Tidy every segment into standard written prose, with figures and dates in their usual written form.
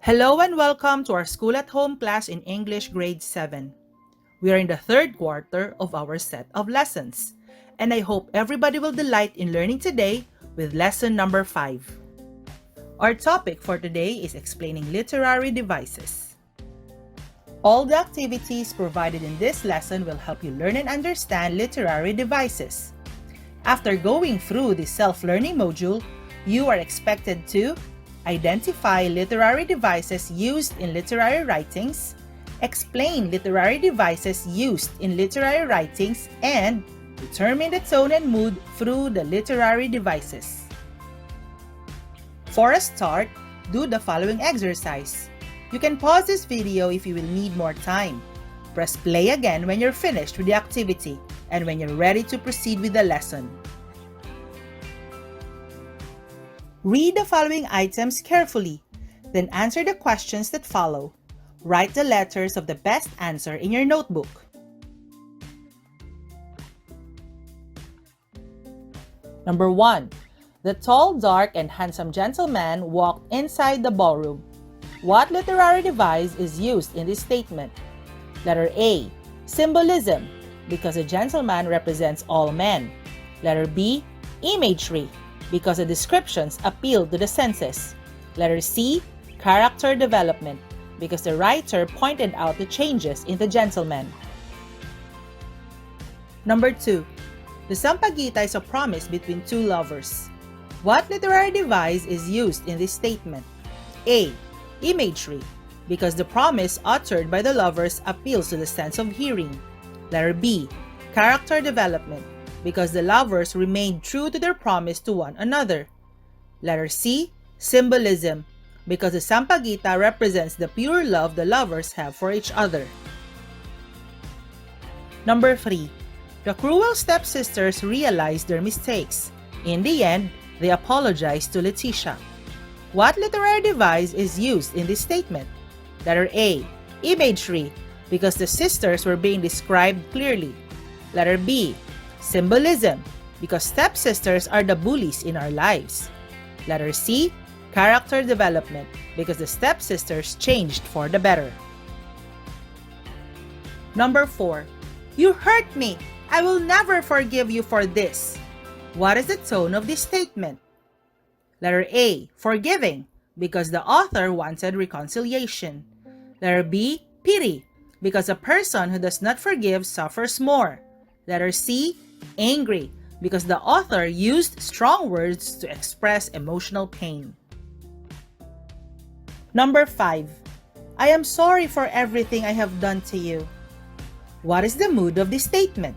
Hello and welcome to our School at Home class in English Grade 7. We are in the third quarter of our set of lessons, and I hope everybody will delight in learning today with lesson number 5. Our topic for today is explaining literary devices. All the activities provided in this lesson will help you learn and understand literary devices. After going through the self-learning module, you are expected to identify literary devices used in literary writings, explain literary devices used in literary writings, and determine the tone and mood through the literary devices. For a start, do the following exercise. You can pause this video if you will need more time. Press play again when you're finished with the activity and when you're ready to proceed with the lesson. Read the following items carefully, then answer the questions that follow. Write the letters of the best answer in your notebook. Number 1. The tall, dark, and handsome gentleman walked inside the ballroom. What literary device is used in this statement? Letter A. Symbolism, because a gentleman represents all men. Letter B. Imagery, because the descriptions appeal to the senses. Letter C. Character development, because the writer pointed out the changes in the gentleman. Number 2. The Sampaguita is a promise between two lovers. What literary device is used in this statement? A. Imagery, because the promise uttered by the lovers appeals to the sense of hearing. Letter B. Character development, because the lovers remained true to their promise to one another. Letter C. Symbolism, because the Sampaguita represents the pure love the lovers have for each other. Number 3. The cruel stepsisters realized their mistakes. In the end, they apologized to Leticia. What literary device is used in this statement? Letter A. Imagery, because the sisters were being described clearly. Letter B. Symbolism, because stepsisters are the bullies in our lives. Letter C. Character development, because the stepsisters changed for the better. Number 4. You hurt me. I will never forgive you for this. What is the tone of this statement? Letter A. Forgiving, because the author wanted reconciliation. Letter B. Pity, because a person who does not forgive suffers more. Letter C. Angry, because the author used strong words to express emotional pain. Number 5. I am sorry for everything I have done to you. What is the mood of this statement?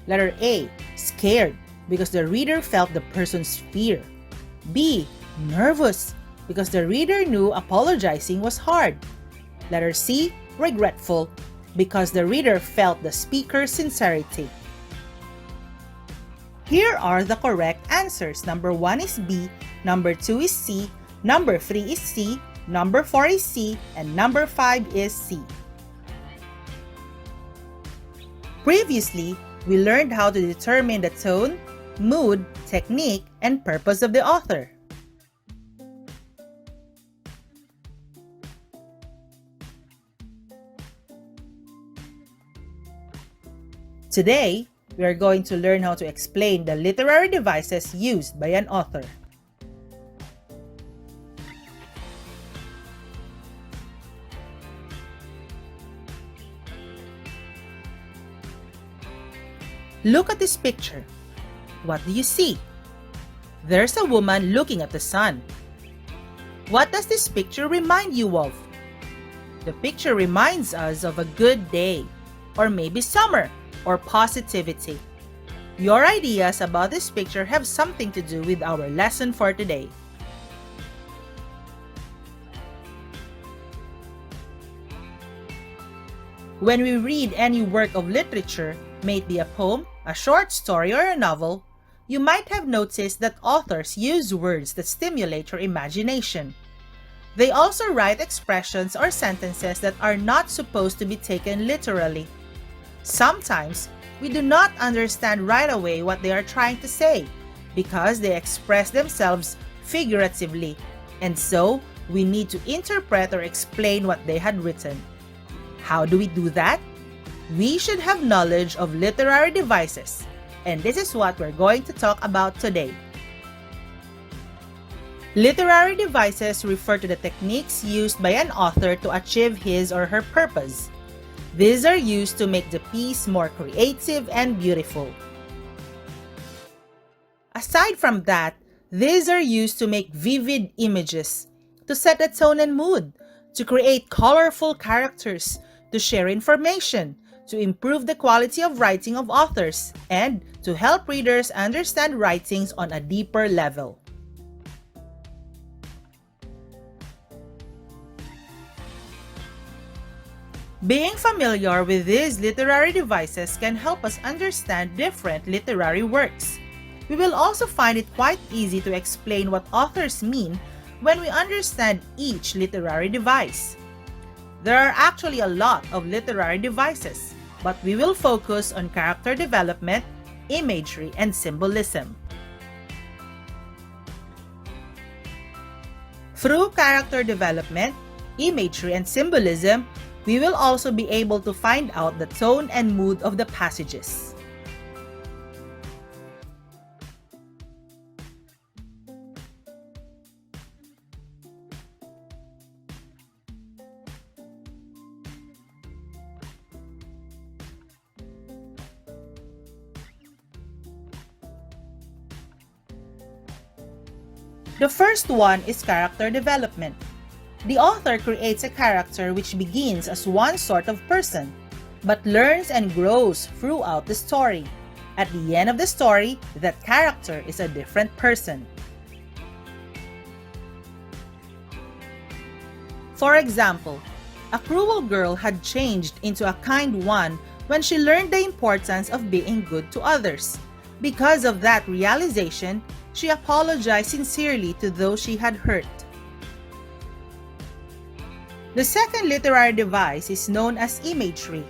Letter A. Scared, because the reader felt the person's fear. B. Nervous, because the reader knew apologizing was hard. Letter C. Regretful, because the reader felt the speaker's sincerity. Here are the correct answers. Number 1 is B, number 2 is C, number 3 is C, number 4 is C, and number 5 is C. Previously, we learned how to determine the tone, mood, technique, and purpose of the author. Today, we are going to learn how to explain the literary devices used by an author. Look at this picture. What do you see? There's a woman looking at the sun. What does this picture remind you of? The picture reminds us of a good day, or maybe summer, or positivity. Your ideas about this picture have something to do with our lesson for today. When we read any work of literature, may it be a poem, a short story, or a novel, you might have noticed that authors use words that stimulate your imagination. They also write expressions or sentences that are not supposed to be taken literally. Sometimes, we do not understand right away what they are trying to say because they express themselves figuratively, and so we need to interpret or explain what they had written. How do we do that? We should have knowledge of literary devices, and this is what we're going to talk about today. Literary devices refer to the techniques used by an author to achieve his or her purpose. These are used to make the piece more creative and beautiful. Aside from that, these are used to make vivid images, to set a tone and mood, to create colorful characters, to share information, to improve the quality of writing of authors, and to help readers understand writings on a deeper level. Being familiar with these literary devices can help us understand different literary works. We will also find it quite easy to explain what authors mean when we understand each literary device. There are actually a lot of literary devices, but we will focus on character development, imagery, and symbolism. Through character development, imagery, and symbolism, we will also be able to find out the tone and mood of the passages. The first one is character development. The author creates a character which begins as one sort of person, but learns and grows throughout the story. At the end of the story, that character is a different person. For example, a cruel girl had changed into a kind one when she learned the importance of being good to others. Because of that realization, she apologized sincerely to those she had hurt. The second literary device is known as imagery.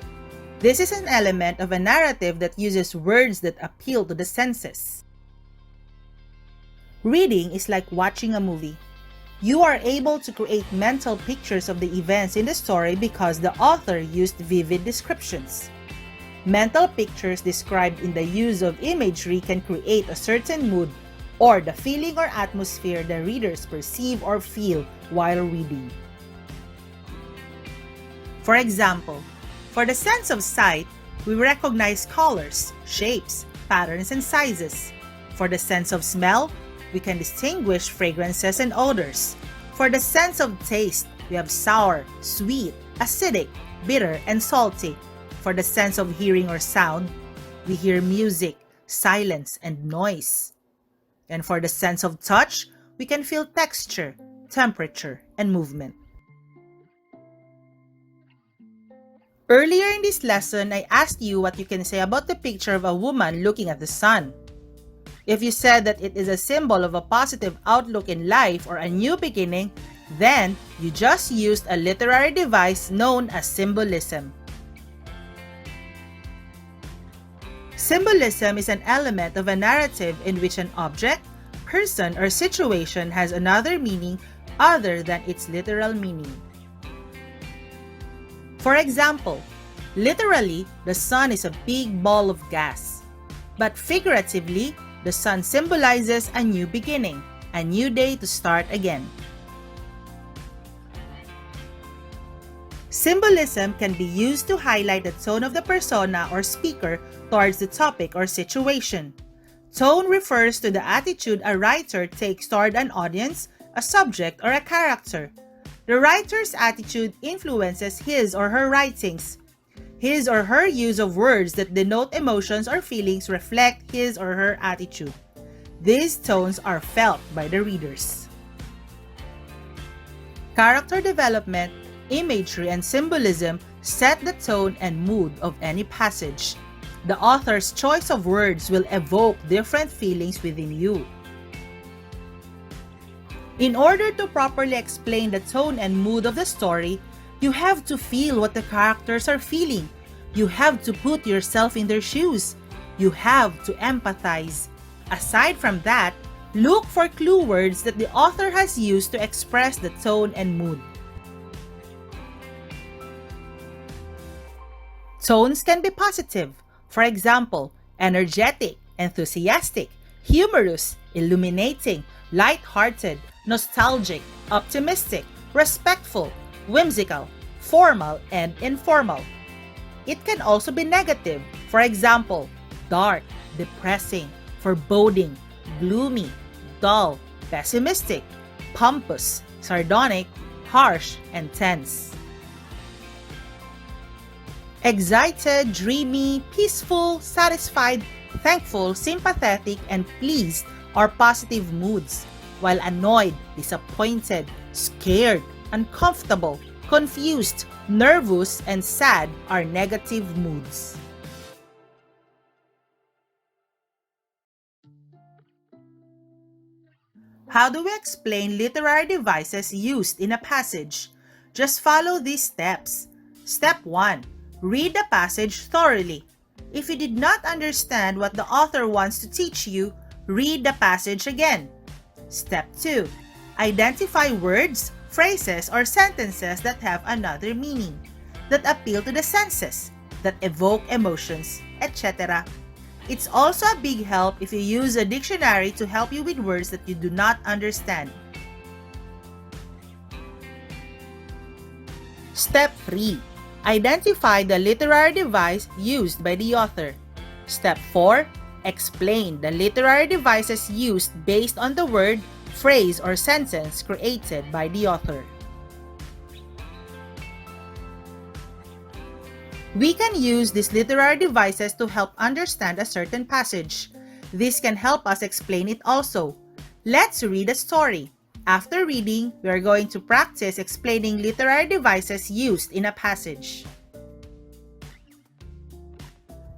This is an element of a narrative that uses words that appeal to the senses. Reading is like watching a movie. You are able to create mental pictures of the events in the story because the author used vivid descriptions. Mental pictures described in the use of imagery can create a certain mood or the feeling or atmosphere the readers perceive or feel while reading. For example, for the sense of sight, we recognize colors, shapes, patterns, and sizes. For the sense of smell, we can distinguish fragrances and odors. For the sense of taste, we have sour, sweet, acidic, bitter, and salty. For the sense of hearing or sound, we hear music, silence, and noise. And for the sense of touch, we can feel texture, temperature, and movement. Earlier in this lesson, I asked you what you can say about the picture of a woman looking at the sun. If you said that it is a symbol of a positive outlook in life or a new beginning, then you just used a literary device known as symbolism. Symbolism is an element of a narrative in which an object, person, or situation has another meaning other than its literal meaning. For example, literally, the sun is a big ball of gas. But figuratively, the sun symbolizes a new beginning, a new day to start again. Symbolism can be used to highlight the tone of the persona or speaker towards the topic or situation. Tone refers to the attitude a writer takes toward an audience, a subject, or a character. The writer's attitude influences his or her writings. His or her use of words that denote emotions or feelings reflect his or her attitude. These tones are felt by the readers. Character development, imagery, and symbolism set the tone and mood of any passage. The author's choice of words will evoke different feelings within you. In order to properly explain the tone and mood of the story, you have to feel what the characters are feeling. You have to put yourself in their shoes. You have to empathize. Aside from that, Look for clue words that the author has used to express the tone and mood. Tones can be positive. For example, energetic, enthusiastic, humorous, illuminating, light-hearted, nostalgic, optimistic, respectful, whimsical, formal, and informal. It can also be negative. For example, dark, depressing, foreboding, gloomy, dull, pessimistic, pompous, sardonic, harsh, and tense. Excited, dreamy, peaceful, satisfied, thankful, sympathetic, and pleased are positive moods, while annoyed, disappointed, scared, uncomfortable, confused, nervous, and sad are negative moods. How do we explain literary devices used in a passage? Just follow these steps. Step 1. Read the passage thoroughly. If you did not understand what the author wants to teach you, read the passage again. Step 2. Identify words, phrases, or sentences that have another meaning, that appeal to the senses, that evoke emotions, etc. It's also a big help if you use a dictionary to help you with words that you do not understand. Step 3. Identify the literary device used by the author. Step 4. Explain the literary devices used based on the word, phrase, or sentence created by the author. We can use these literary devices to help understand a certain passage. This can help us explain it also. Let's read a story. After reading, we are going to practice explaining literary devices used in a passage.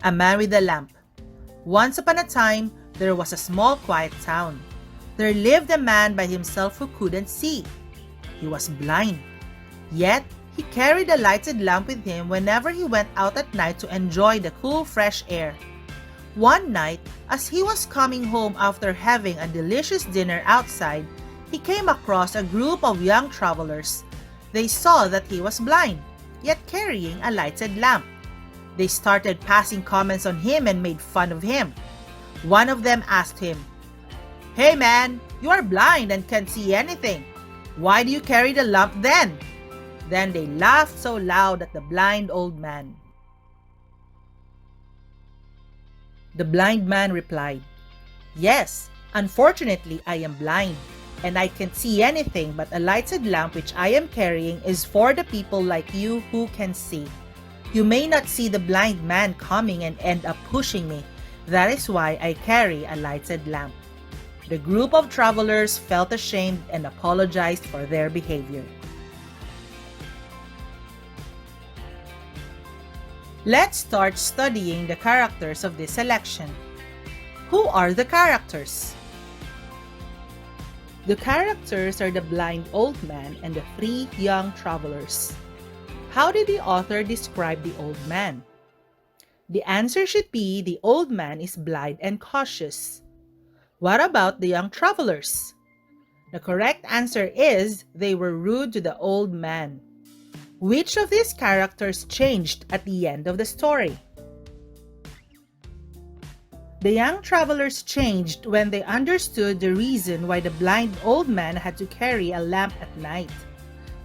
A Man with a Lamp. Once upon a time, there was a small quiet town. There lived a man by himself who couldn't see. He was blind. Yet, he carried a lighted lamp with him whenever he went out at night to enjoy the cool, fresh air. One night, as he was coming home after having a delicious dinner outside, he came across a group of young travelers. They saw that he was blind, yet carrying a lighted lamp. They started passing comments on him and made fun of him. One of them asked him, "Hey man, you are blind and can't see anything. Why do you carry the lamp then?" Then they laughed so loud at the blind old man. The blind man replied, "Yes, unfortunately I am blind, and I can't see anything, but a lighted lamp which I am carrying is for the people like you who can see. You may not see the blind man coming and end up pushing me. That is why I carry a lighted lamp." The group of travelers felt ashamed and apologized for their behavior. Let's start studying the characters of this selection. Who are the characters? The characters are the blind old man and the three young travelers. How did the author describe the old man? The answer should be the old man is blind and cautious. What about the young travelers? The correct answer is they were rude to the old man. Which of these characters changed at the end of the story? The young travelers changed when they understood the reason why the blind old man had to carry a lamp at night.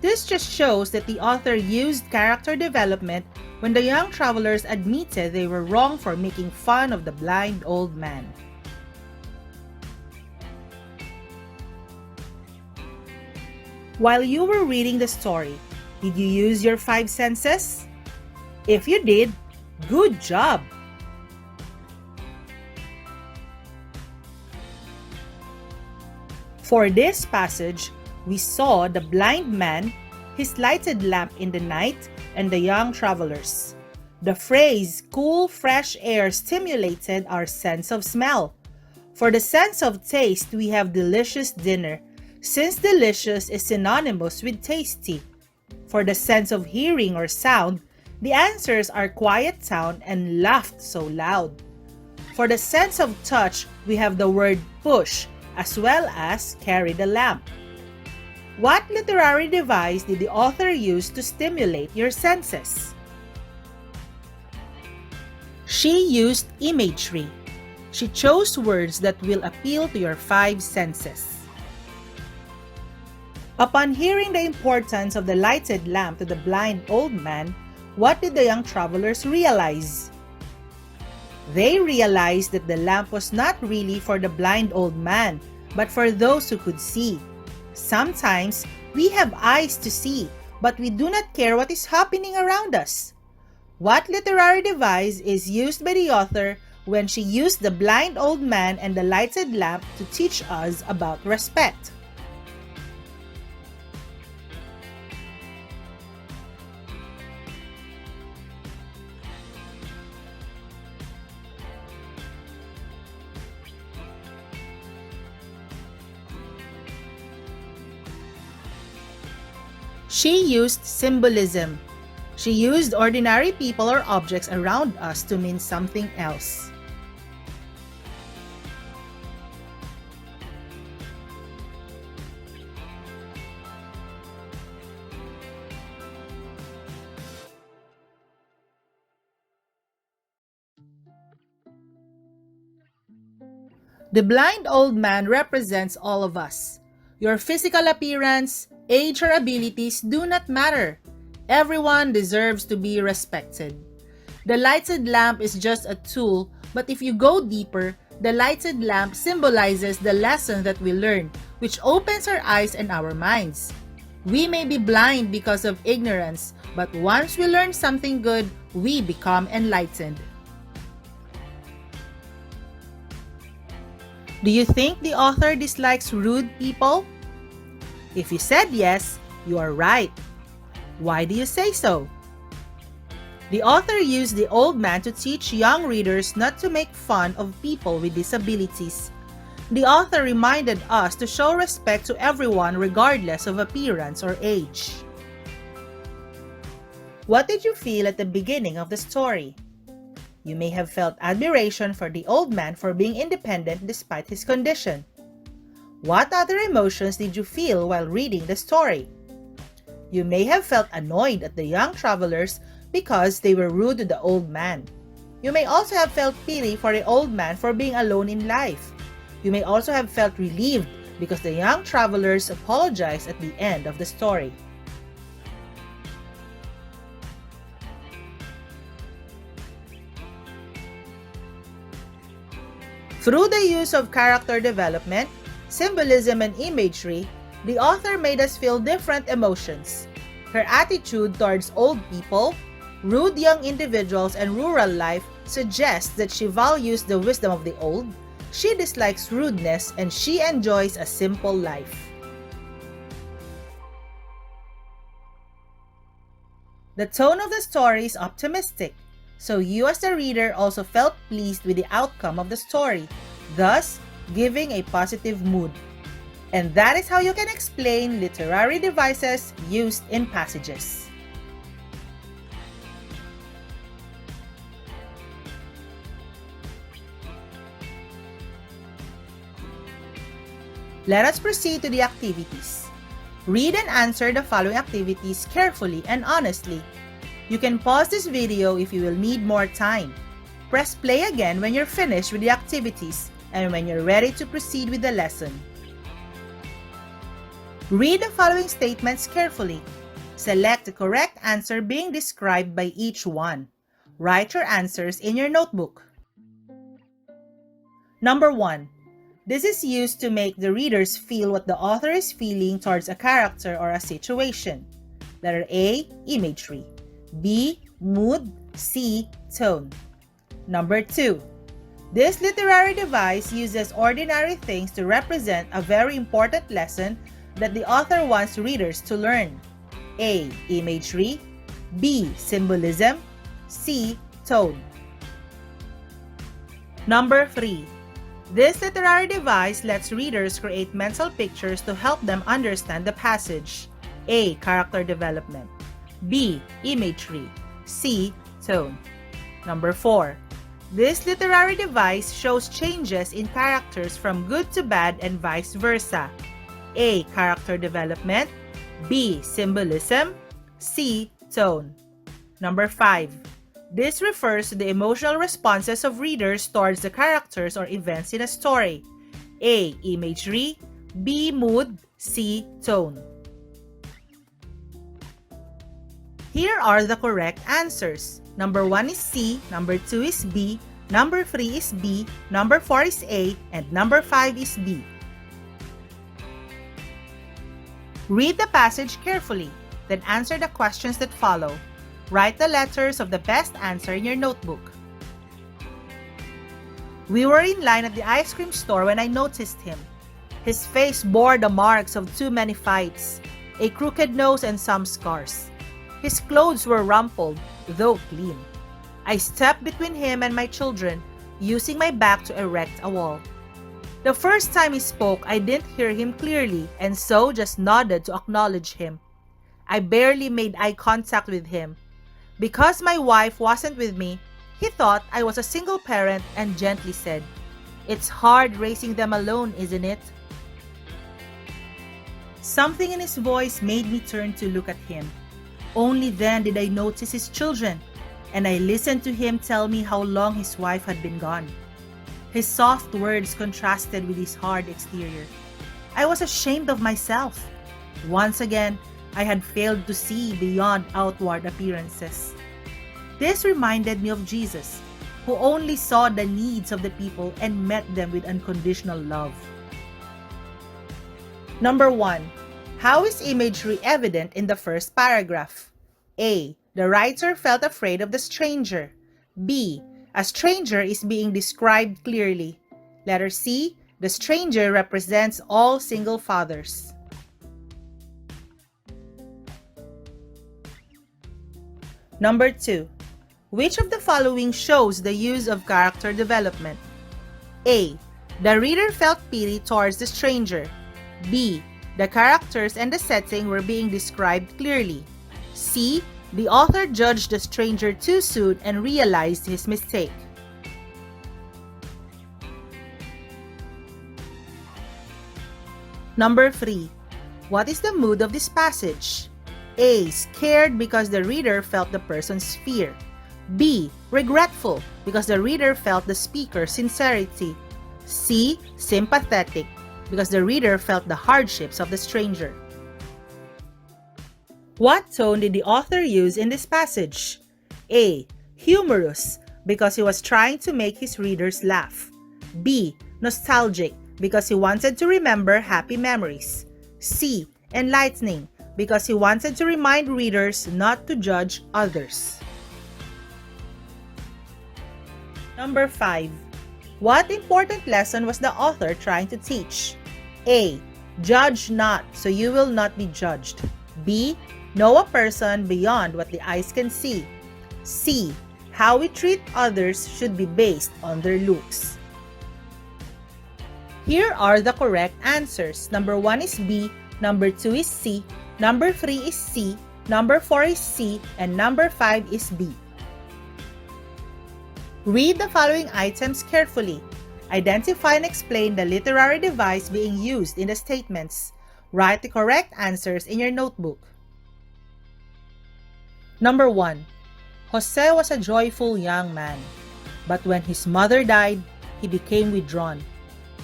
This just shows that the author used character development when the young travelers admitted they were wrong for making fun of the blind old man. While you were reading the story, did you use your 5 senses? If you did, good job! For this passage, we saw the blind man, his lighted lamp in the night, and the young travelers. The phrase cool, fresh air stimulated our sense of smell. For the sense of taste, we have delicious dinner, since delicious is synonymous with tasty. For the sense of hearing or sound, the answers are quiet sound and laughed so loud. For the sense of touch, we have the word push, as well as carry the lamp. What literary device did the author use to stimulate your senses? She used imagery. She chose words that will appeal to your five senses. Upon hearing the importance of the lighted lamp to the blind old man, what did the young travelers realize? They realized that the lamp was not really for the blind old man, but for those who could see. Sometimes, we have eyes to see, but we do not care what is happening around us. What literary device is used by the author when she used the blind old man and the lighted lamp to teach us about respect? She used symbolism. She used ordinary people or objects around us to mean something else. The blind old man represents all of us. Your physical appearance, age, or abilities do not matter. Everyone deserves to be respected. The lighted lamp is just a tool, but if you go deeper, the lighted lamp symbolizes the lesson that we learn, which opens our eyes and our minds. We may be blind because of ignorance, but once we learn something good, we become enlightened. Do you think the author dislikes rude people? If you said yes, you are right. Why do you say so? The author used the old man to teach young readers not to make fun of people with disabilities. The author reminded us to show respect to everyone regardless of appearance or age. What did you feel at the beginning of the story? You may have felt admiration for the old man for being independent despite his condition. What other emotions did you feel while reading the story? You may have felt annoyed at the young travelers because they were rude to the old man. You may also have felt pity for the old man for being alone in life. You may also have felt relieved because the young travelers apologized at the end of the story. Through the use of character development, symbolism, and imagery, the author made us feel different emotions. Her attitude towards old people, rude young individuals, and rural life suggests that she values the wisdom of the old, she dislikes rudeness, and she enjoys a simple life. The tone of the story is optimistic, so you as the reader also felt pleased with the outcome of the story, thus giving a positive mood. And that is how you can explain literary devices used in passages. Let us proceed to the activities. Read and answer the following activities carefully and honestly. You can pause this video if you will need more time. Press play again when you're finished with the activities and when you're ready to proceed with the lesson. Read the following statements carefully. Select the correct answer being described by each one. Write your answers in your notebook. Number 1. This is used to make the readers feel what the author is feeling towards a character or a situation. Letter A, imagery. B, mood. C, tone. Number 2. This literary device uses ordinary things to represent a very important lesson that the author wants readers to learn. A, imagery. B, symbolism. C, tone. Number 3. This literary device lets readers create mental pictures to help them understand the passage. A, character development. B, imagery. C, tone. Number 4. This literary device shows changes in characters from good to bad and vice versa. A. Character development. B. Symbolism. C. Tone. Number 5. This refers to the emotional responses of readers towards the characters or events in a story. A. Imagery. B. Mood. C. Tone. Here are the correct answers. Number 1 is C, number 2 is B, number 3 is B, number 4 is A, and number 5 is B. Read the passage carefully, then answer the questions that follow. Write the letters of the best answer in your notebook. We were in line at the ice cream store when I noticed him. His face bore the marks of too many fights, a crooked nose and some scars. His clothes were rumpled, though clean. I stepped between him and my children, using my back to erect a wall. The first time he spoke, I didn't hear him clearly, and so just nodded to acknowledge him. I barely made eye contact with him. Because my wife wasn't with me, he thought I was a single parent and gently said, "It's hard raising them alone, isn't it?" Something in his voice made me turn to look at him. Only then did I notice his children, and I listened to him tell me how long his wife had been gone. His soft words contrasted with his hard exterior. I was ashamed of myself. Once again, I had failed to see beyond outward appearances. This reminded me of Jesus, who only saw the needs of the people and met them with unconditional love. Number 1. How is imagery evident in the first paragraph? A. The writer felt afraid of the stranger. B. A stranger is being described clearly. Letter C. The stranger represents all single fathers. Number 2. Which of the following shows the use of character development? A. The reader felt pity towards the stranger. B. The characters and the setting were being described clearly. C. The author judged the stranger too soon and realized his mistake. Number 3. What is the mood of this passage? A. Scared because the reader felt the person's fear. B. Regretful because the reader felt the speaker's sincerity. C. Sympathetic because the reader felt the hardships of the stranger. What tone did the author use in this passage? A. Humorous because he was trying to make his readers laugh. B. Nostalgic because he wanted to remember happy memories. C. Enlightening because he wanted to remind readers not to judge others. Number 5. What important lesson was the author trying to teach? A. Judge not, so you will not be judged. B. Know a person beyond what the eyes can see. C. How we treat others should be based on their looks. Here are the correct answers. Number 1 is B, number 2 is C, number 3 is C, number 4 is C, and number 5 is B. Read the following items carefully. Identify and explain the literary device being used in the statements. Write the correct answers in your notebook. Number 1. Jose was a joyful young man, but when his mother died, he became withdrawn.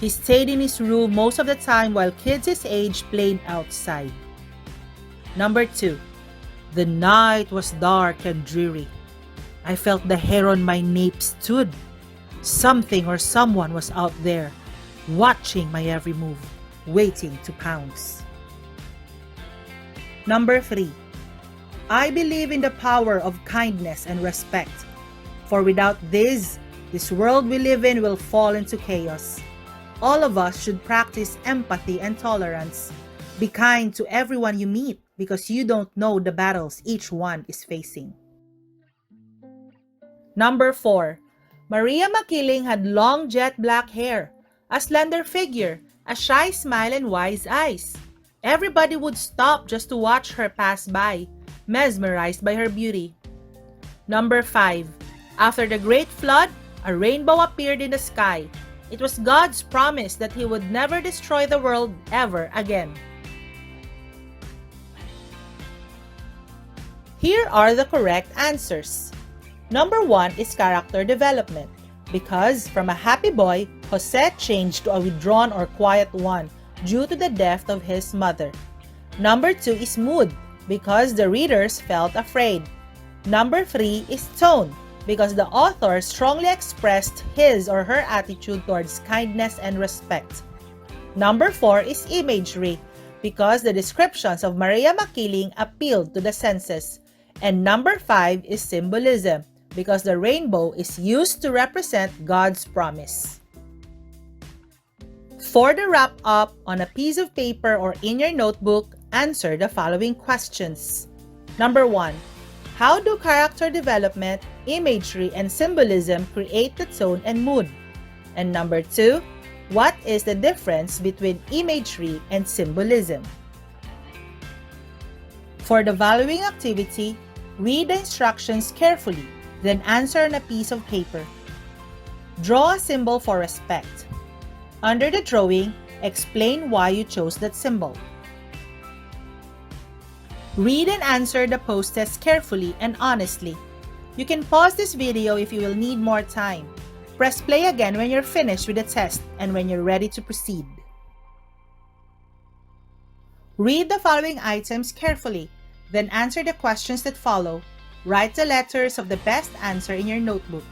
He stayed in his room most of the time while kids his age played outside. Number 2. The night was dark and dreary. I felt the hair on my nape stood. Something or someone was out there, watching my every move, waiting to pounce. Number 3. I believe in the power of kindness and respect, for without this world we live in will fall into chaos. All of us should practice empathy and tolerance. Be kind to everyone you meet because you don't know the battles each one is facing. Number 4. Maria Makiling had long jet black hair, a slender figure, a shy smile, and wise eyes. Everybody would stop just to watch her pass by, mesmerized by her beauty. Number 5. After the Great Flood, a rainbow appeared in the sky. It was God's promise that He would never destroy the world ever again. Here are the correct answers. Number 1 is character development, because from a happy boy, Jose changed to a withdrawn or quiet one due to the death of his mother. Number 2 is mood, because the readers felt afraid. Number 3 is tone, because the author strongly expressed his or her attitude towards kindness and respect. Number 4 is imagery, because the descriptions of Maria Makiling appealed to the senses. And number 5 is symbolism, because the rainbow is used to represent God's promise. For the wrap-up, on a piece of paper or in your notebook, answer the following questions. Number 1. How do character development, imagery, and symbolism create the tone and mood? And number 2. What is the difference between imagery and symbolism? For the following activity, read the instructions carefully, then answer on a piece of paper. Draw a symbol for respect. Under the drawing, explain why you chose that symbol. Read and answer the post-test carefully and honestly. You can pause this video if you will need more time. Press play again when you're finished with the test and when you're ready to proceed. Read the following items carefully, then answer the questions that follow. Write the letters of the best answer in your notebook.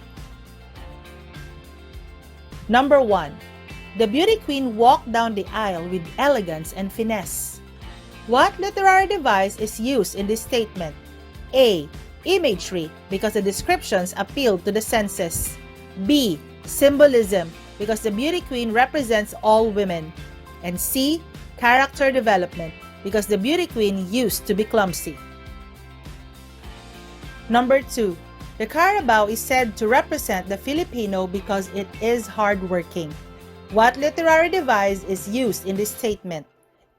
Number 1. The beauty queen walked down the aisle with elegance and finesse. What literary device is used in this statement? A. Imagery, because the descriptions appeal to the senses. B. Symbolism, because the beauty queen represents all women. And C. Character development, because the beauty queen used to be clumsy. Number 2. The Carabao is said to represent the Filipino because it is hardworking. What literary device is used in this statement?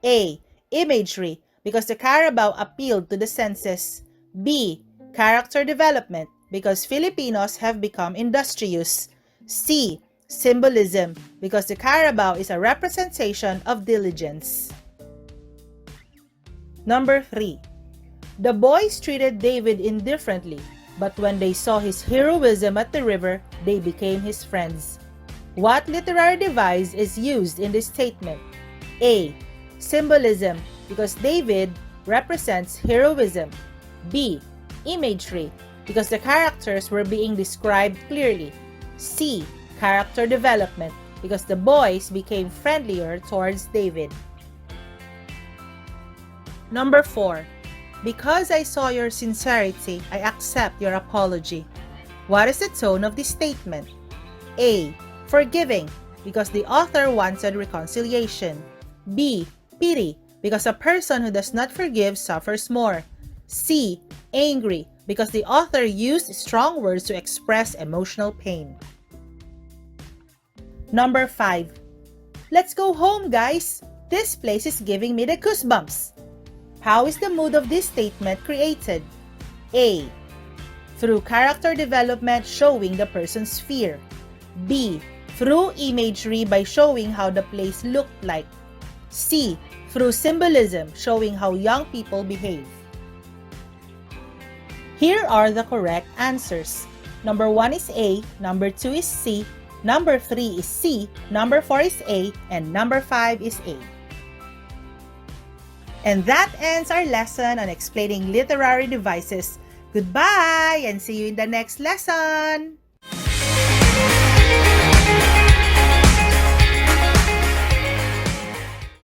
A. Imagery, because the Carabao appealed to the senses. B. Character development, because Filipinos have become industrious. C. Symbolism, because the Carabao is a representation of diligence. Number 3. The boys treated David indifferently, but when they saw his heroism at the river, they became his friends. What literary device is used in this statement? A. Symbolism, because David represents heroism. B. Imagery, because the characters were being described clearly. C. Character development, because the boys became friendlier towards David. Number 4. Because I saw your sincerity, I accept your apology. What is the tone of this statement? A. Forgiving, because the author wanted reconciliation. B. Pity, because a person who does not forgive suffers more. C. Angry, because the author used strong words to express emotional pain. Number 5. Let's go home, guys! This place is giving me the goosebumps. How is the mood of this statement created? A. Through character development showing the person's fear. B. Through imagery by showing how the place looked like. C. Through symbolism showing how young people behave. Here are the correct answers. Number 1 is A, number 2 is C, number 3 is C, number 4 is A, and number 5 is A. And that ends our lesson on explaining literary devices. Goodbye and see you in the next lesson!